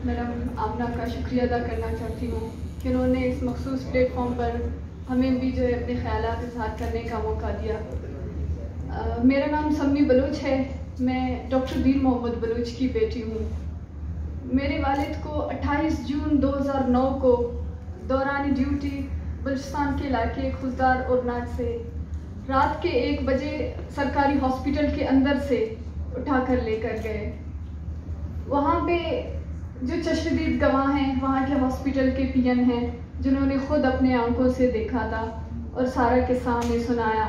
Madam आमना का शुक्रिया अदा करना चाहती हूँ कि उन्होंने इस मखसूस प्लेटफॉर्म पर हमें भी जो है अपने ख़यालात इज़हार करने का मौका दिया। मेरा नाम सम्मी बलूच है। मैं डॉक्टर दीन मोहम्मद बलूच की बेटी हूँ। मेरे वालिद को 28 जून 2009 को दौरान ड्यूटी बलूचिस्तान के इलाके खुजदार और नाज से रात के 1 बजे सरकारी हॉस्पिटल के अंदर से उठाकर लेकर गए। वहाँ पे जो चश्मदीद गवाह हैं, वहाँ के हॉस्पिटल के पीएन हैं, जिन्होंने खुद अपने आंखों से देखा था और सारा किस्सा हमें सुनाया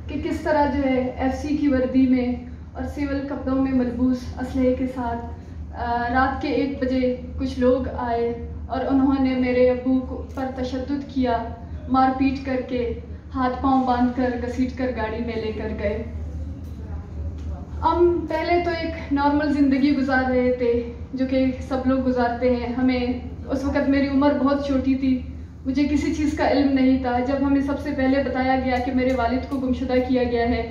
कि किस तरह जो है एफसी की वर्दी में और सिविल कपड़ों में मलबूस असलहे के साथ रात के 1 बजे कुछ लोग आए और उन्होंने मेरे अब्बू पर तशद्दुद किया, मारपीट करके हाथ पांव बांधकर घसीट कर गाड़ी में लेकर गए। हम पहले तो एक नॉर्मल ज़िंदगी गुजार रहे थे जो कि सब लोग गुजारते हैं। हमें उस वक़्त मेरी उम्र बहुत छोटी थी, मुझे किसी चीज़ का इल्म नहीं था। जब हमें सबसे पहले बताया गया कि मेरे वालिद को गुमशुदा किया गया है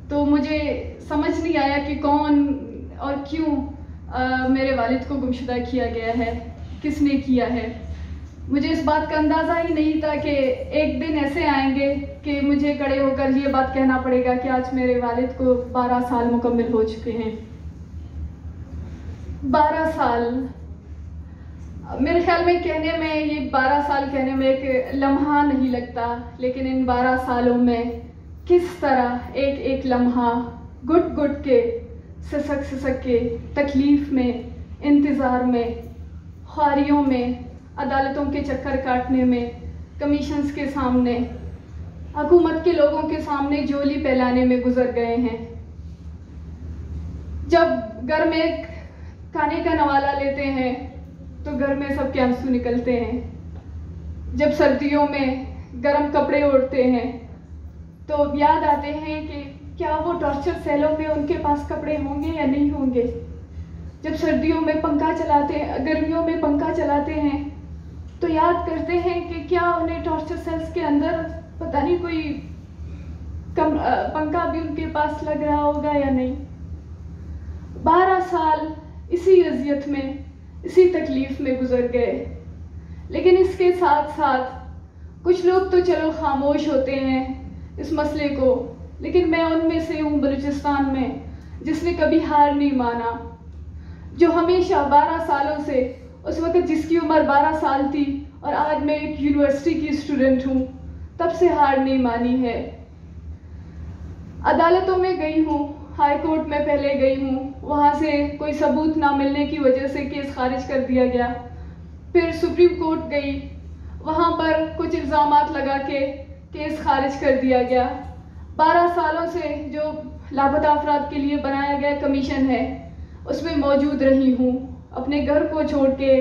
तो मुझे समझ नहीं आया कि कौन और क्यों मेरे वालिद को गुमशुदा किया गया है, किसने किया है। मुझे इस बात का अंदाज़ा ही नहीं था कि एक दिन ऐसे आएंगे कि मुझे खड़े होकर ये बात कहना पड़ेगा कि आज मेरे वालिद को 12 साल मुकम्मल हो चुके हैं। 12 साल, मेरे ख्याल में कहने में ये 12 साल कहने में एक लम्हा नहीं लगता, लेकिन इन 12 सालों में किस तरह एक एक लम्हा घुट घुट के सिसक के तकलीफ़ में, इंतज़ार में, ख्वारियों में, अदालतों के चक्कर काटने में, कमीशंस के सामने, हुकूमत के लोगों के सामने झोली फैलाने में गुजर गए हैं। जब घर में खाने का नवाला लेते हैं तो घर में सबके आंसू निकलते हैं। जब सर्दियों में गर्म कपड़े ओढ़ते हैं तो याद आते हैं कि क्या वो टॉर्चर सेलों में उनके पास कपड़े होंगे या नहीं होंगे। जब सर्दियों में पंखा चलाते हैं, गर्मियों में पंखा चलाते हैं तो याद करते हैं कि क्या उन्हें टॉर्चर सेल्स के अंदर पता नहीं कोई पंखा भी उनके पास लग रहा होगा या नहीं। 12 साल इसी अजियत में, इसी तकलीफ में गुजर गए। लेकिन इसके साथ साथ कुछ लोग तो चलो खामोश होते हैं इस मसले को, लेकिन मैं उनमें से हूँ बलूचिस्तान में जिसने कभी हार नहीं माना, जो हमेशा 12 सालों से, उस वक़्त जिसकी उम्र 12 साल थी और आज मैं एक यूनिवर्सिटी की स्टूडेंट हूँ, तब से हार नहीं मानी है। अदालतों में गई हूँ, हाई कोर्ट में पहले गई हूँ, वहाँ से कोई सबूत ना मिलने की वजह से केस खारिज कर दिया गया। फिर सुप्रीम कोर्ट गई, वहाँ पर कुछ इल्ज़ामात लगा के केस खारिज कर दिया गया। 12 सालों से जो लापता अफराद के लिए बनाया गया कमीशन है उसमें मौजूद रही हूँ। अपने घर को छोड़ के,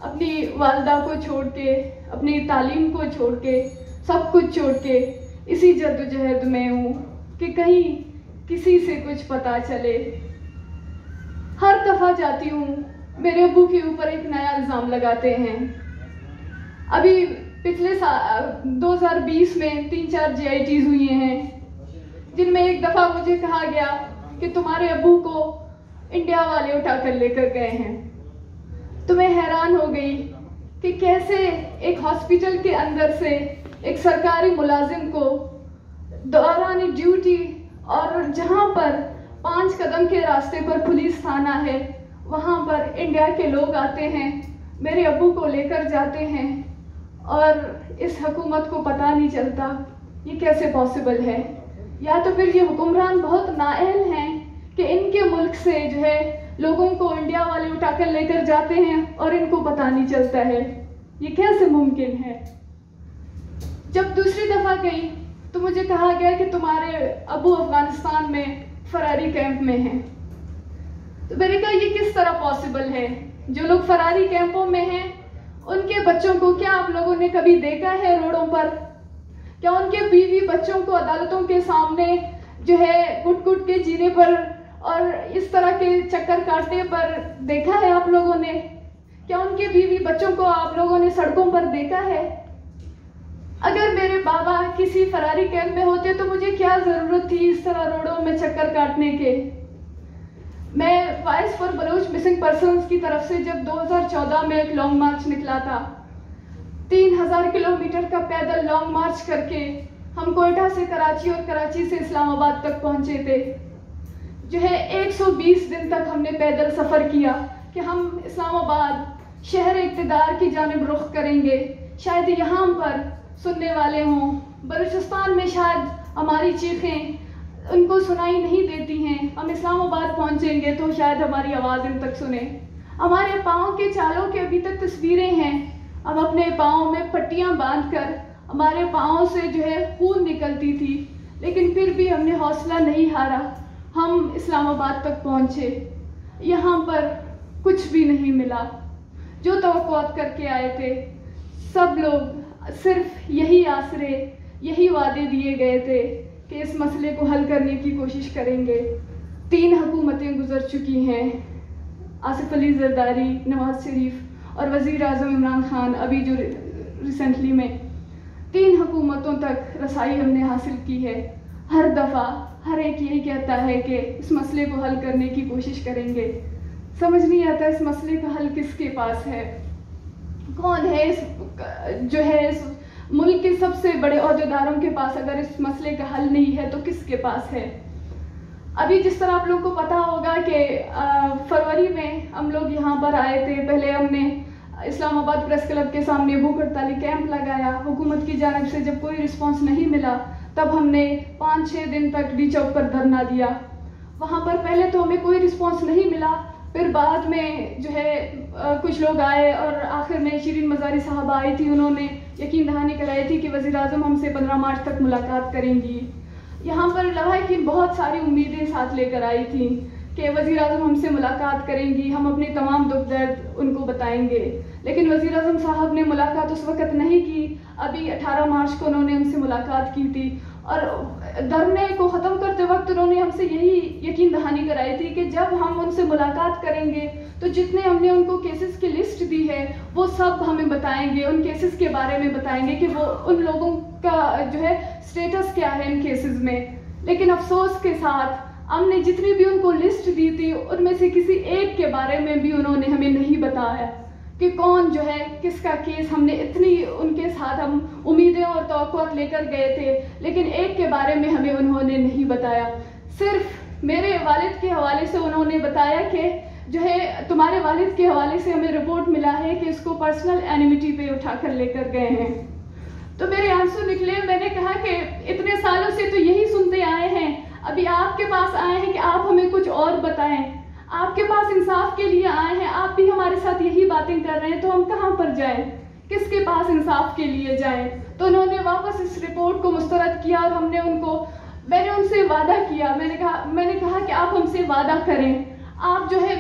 अपनी वालदा को छोड़ के, अपनी तालीम को छोड़ के, सब कुछ छोड़ के इसी जद्दोजहद में हूँ कि कहीं किसी से कुछ पता चले। हर दफ़ा जाती हूँ, मेरे अब्बू के ऊपर एक नया इल्ज़ाम लगाते हैं। अभी पिछले 2020 में 3-4 JITs हुई हैं जिनमें एक दफ़ा मुझे कहा गया कि तुम्हारे अब्बू को इंडिया वाले उठा कर लेकर गए हैं। तो मैं हैरान हो गई कि कैसे एक हॉस्पिटल के अंदर से एक सरकारी मुलाजिम को दौरान ड्यूटी, और जहां पर 5 कदम के रास्ते पर पुलिस थाना है, वहां पर इंडिया के लोग आते हैं, मेरे अब्बू को लेकर जाते हैं और इस हुकूमत को पता नहीं चलता। ये कैसे पॉसिबल है? या तो फिर ये हुक्मरान बहुत नाअहल हैं कि इनके मुल्क से जो है लोगों को इंडिया वाले उठाकर लेकर जाते हैं और इनको पता नहीं चलता है। ये कैसे मुमकिन है? जब दूसरी दफ़ा गई तो मुझे कहा गया कि तुम्हारे अब्बू अफगानिस्तान में फरारी कैंप में हैं। तो मैंने कहा ये किस तरह पॉसिबल है? जो लोग फरारी कैंपों में हैं उनके बच्चों को क्या आप लोगों ने कभी देखा है रोडों पर? क्या उनके बीवी बच्चों को अदालतों के सामने जो है गुट गुट के जीने पर और इस तरह के चक्कर काटने पर देखा है आप लोगों ने? क्या उनके बीवी बच्चों को आप लोगों ने सड़कों पर देखा है? अगर मेरे बाबा किसी फरारी कैंप में होते तो मुझे क्या ज़रूरत थी इस तरह रोडों में चक्कर काटने के? मैं voice for Baloch missing persons की तरफ से जब 2014 में एक लॉन्ग मार्च निकला था, 3000 किलोमीटर का पैदल लॉन्ग मार्च करके हम कोयटा से कराची और कराची से इस्लामाबाद तक पहुंचे थे। जो है 120 दिन तक हमने पैदल सफ़र किया कि हम इस्लामाबाद शहर इक़्तिदार की जानिब रुख करेंगे। शायद यहाँ पर सुनने वाले हों, बलूचिस्तान में शायद हमारी चीखें उनको सुनाई नहीं देती हैं। हम इस्लामाबाद पहुँचेंगे तो शायद हमारी आवाज़ इन तक सुने। हमारे पाँव के चालों की अभी तक तस्वीरें हैं। हम अपने पाँव में पट्टियाँ बांधकर हमारे पाँव से जो है खून निकलती थी, लेकिन फिर भी हमने हौसला नहीं हारा। हम इस्लामाबाद तक पहुँचे, यहाँ पर कुछ भी नहीं मिला। जो तवक्कुआत करके आए थे सब लोग सिर्फ यही आसरे, यही वादे दिए गए थे कि इस मसले को हल करने की कोशिश करेंगे। 3 हुकूमतें गुजर चुकी हैं, आसिफ अली जरदारी, नवाज शरीफ और वज़ीर आज़म इमरान खान। अभी जो रिसेंटली में 3 हुकूमतों तक रसाई हमने हासिल की है। हर दफ़ा हर एक यही कहता है कि इस मसले को हल करने की कोशिश करेंगे। समझ नहीं आता इस मसले का हल किसके पास है, कौन है इस मुल्क के सबसे बड़े ओहदेदारों के पास। अगर इस मसले का हल नहीं है तो किसके पास है। अभी जिस तरह आप लोगों को पता होगा कि फरवरी में हम लोग यहाँ पर आए थे। पहले हमने इस्लामाबाद प्रेस क्लब के सामने भूख हड़ताली कैंप लगाया। हुकूमत की जानिब से जब कोई रिस्पांस नहीं मिला तब हमने 5-6 दिन तक डी चौक पर धरना दिया। वहाँ पर पहले तो हमें कोई रिस्पांस नहीं मिला, फिर बाद में जो है कुछ लोग आए और आखिर में शिरीन मज़ारी साहबा आई थी। उन्होंने यकीन दहानी कराई थी कि वज़ीर आज़म हमसे 15 मार्च तक मुलाकात करेंगी। यहाँ पर लवाहिकीन बहुत सारी उम्मीदें साथ लेकर आई थी कि वज़ीर आज़म हमसे मुलाकात करेंगी, हम अपने तमाम दुख दर्द उनको बताएंगे। लेकिन वज़ीर आज़म साहब ने मुलाकात उस वक़्त नहीं की। अभी 18 मार्च को उन्होंने हमसे मुलाकात की थी और धरने को ख़त्म करते वक्त उन्होंने हमसे यही यकीन दहानी कराई थी कि जब हम उनसे मुलाकात करेंगे तो जितने हमने उनको केसेस की लिस्ट दी है वो सब हमें बताएंगे, उन केसेस के बारे में बताएंगे कि वो उन लोगों का जो है स्टेटस क्या है इन केसेस में। लेकिन अफसोस के साथ हमने जितनी भी उनको लिस्ट दी थी उनमें से किसी एक के बारे में भी उन्होंने हमें नहीं बताया कि कौन जो है किसका केस। हमने इतनी उनके साथ हम उम्मीदें और तवक्कुआत लेकर गए थे, लेकिन एक के बारे में हमें उन्होंने नहीं बताया। सिर्फ मेरे वालिद के हवाले से उन्होंने बताया कि जो है तुम्हारे वालिद के हवाले से हमें रिपोर्ट मिला है कि इसको पर्सनल एनिमिटी पे उठाकर लेकर गए हैं। तो मेरे आंसू निकले। मैंने कहा कि इतने सालों से तो यही सुनते आए हैं, अभी आपके पास आए हैं कि आप हमें कुछ और बताएं। आपके पास इंसाफ के लिए आए हैं, आप भी हमारे साथ यही बातें कर रहे हैं, तो हम कहाँ पर जाएं, किसके पास इंसाफ के लिए जाएं। तो उन्होंने वापस इस रिपोर्ट को मुस्तरद किया और मैंने उनसे वादा किया। मैंने कहा कि आप हमसे वादा करें, आप जो है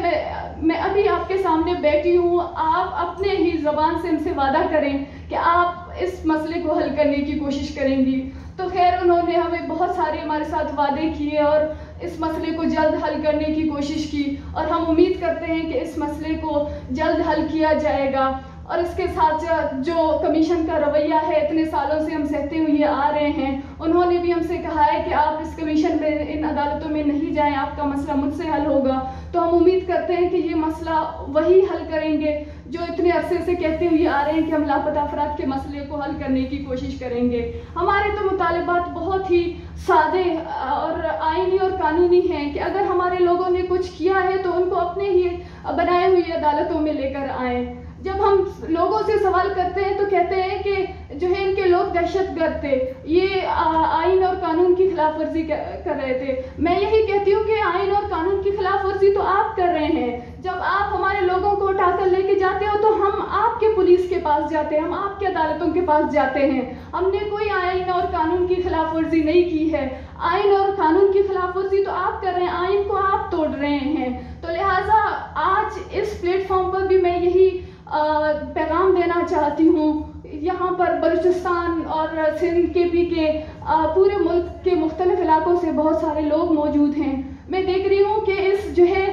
मैं अभी आपके सामने बैठी हूँ, आप अपने ही ज़बान से हमसे वादा करें कि आप इस मसले को हल करने की कोशिश करेंगी। तो खैर उन्होंने हमें बहुत सारे हमारे साथ वादे किए और इस मसले को जल्द हल करने की कोशिश की और हम उम्मीद करते हैं कि इस मसले को जल्द हल किया जाएगा। और इसके साथ जो कमीशन का रवैया है इतने सालों से हम सहते हुए आ रहे हैं, उन्होंने भी हमसे कहा है कि आप इस कमीशन में इन अदालतों में नहीं जाएं, आपका मसला मुझसे हल होगा। तो हम उम्मीद करते हैं कि ये मसला वही हल करेंगे जो इतने अरसे से कहते हुए आ रहे हैं कि हम लापता अफराद के मसले को हल करने की कोशिश करेंगे। हमारे तो मुतालिबात बहुत ही सादे और आईनी और कानूनी हैं कि अगर हमारे लोगों ने कुछ किया है तो उनको अपने ही बनाए हुई अदालतों में लेकर आएँ। जब हम लोगों से सवाल करते हैं तो कहते हैं कि जो है इनके लोग दहशतगर्द थे, ये आइन और कानून की खिलाफ वर्जी कर रहे थे। मैं यही कहती हूँ कि आइन और कानून की खिलाफ वर्जी तो आप कर रहे हैं। जब आप हमारे लोगों को उठाकर लेके जाते हो तो हम आपके पुलिस के पास जाते हैं, हम आपके अदालतों के पास जाते हैं। हमने कोई आइन और कानून की खिलाफ वर्जी नहीं की है। आइन और कानून की खिलाफ वर्जी तो आप कर रहे हैं, आइन को आप तोड़ रहे हैं। तो लिहाजा आज इस प्लेटफॉर्म पर भी मैं यही पैगाम देना चाहती हूँ। यहाँ पर बलूचिस्तान और सिंध के भी के पूरे मुल्क के मुख्तलिफ इलाकों से बहुत सारे लोग मौजूद हैं। मैं देख रही हूँ कि इस जो है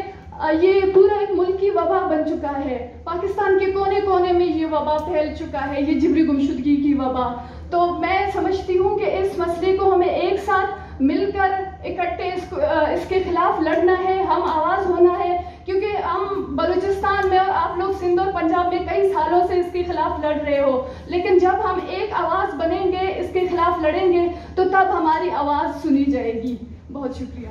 ये पूरा एक मुल्की वबा बन चुका है। पाकिस्तान के कोने कोने में ये वबा फैल चुका है, ये जिबरी गुमशुदगी की वबा। तो मैं समझती हूँ कि इस मसले को हमें एक साथ मिलकर इकट्ठे इसके इसके खिलाफ लड़ना है, हम आवाज़ होना है, क्योंकि हम बलूचिस्तान में और आप लोग सिंध और पंजाब में कई सालों से इसके खिलाफ लड़ रहे हो, लेकिन जब हम एक आवाज़ बनेंगे, इसके खिलाफ लड़ेंगे, तो तब हमारी आवाज़ सुनी जाएगी। बहुत शुक्रिया।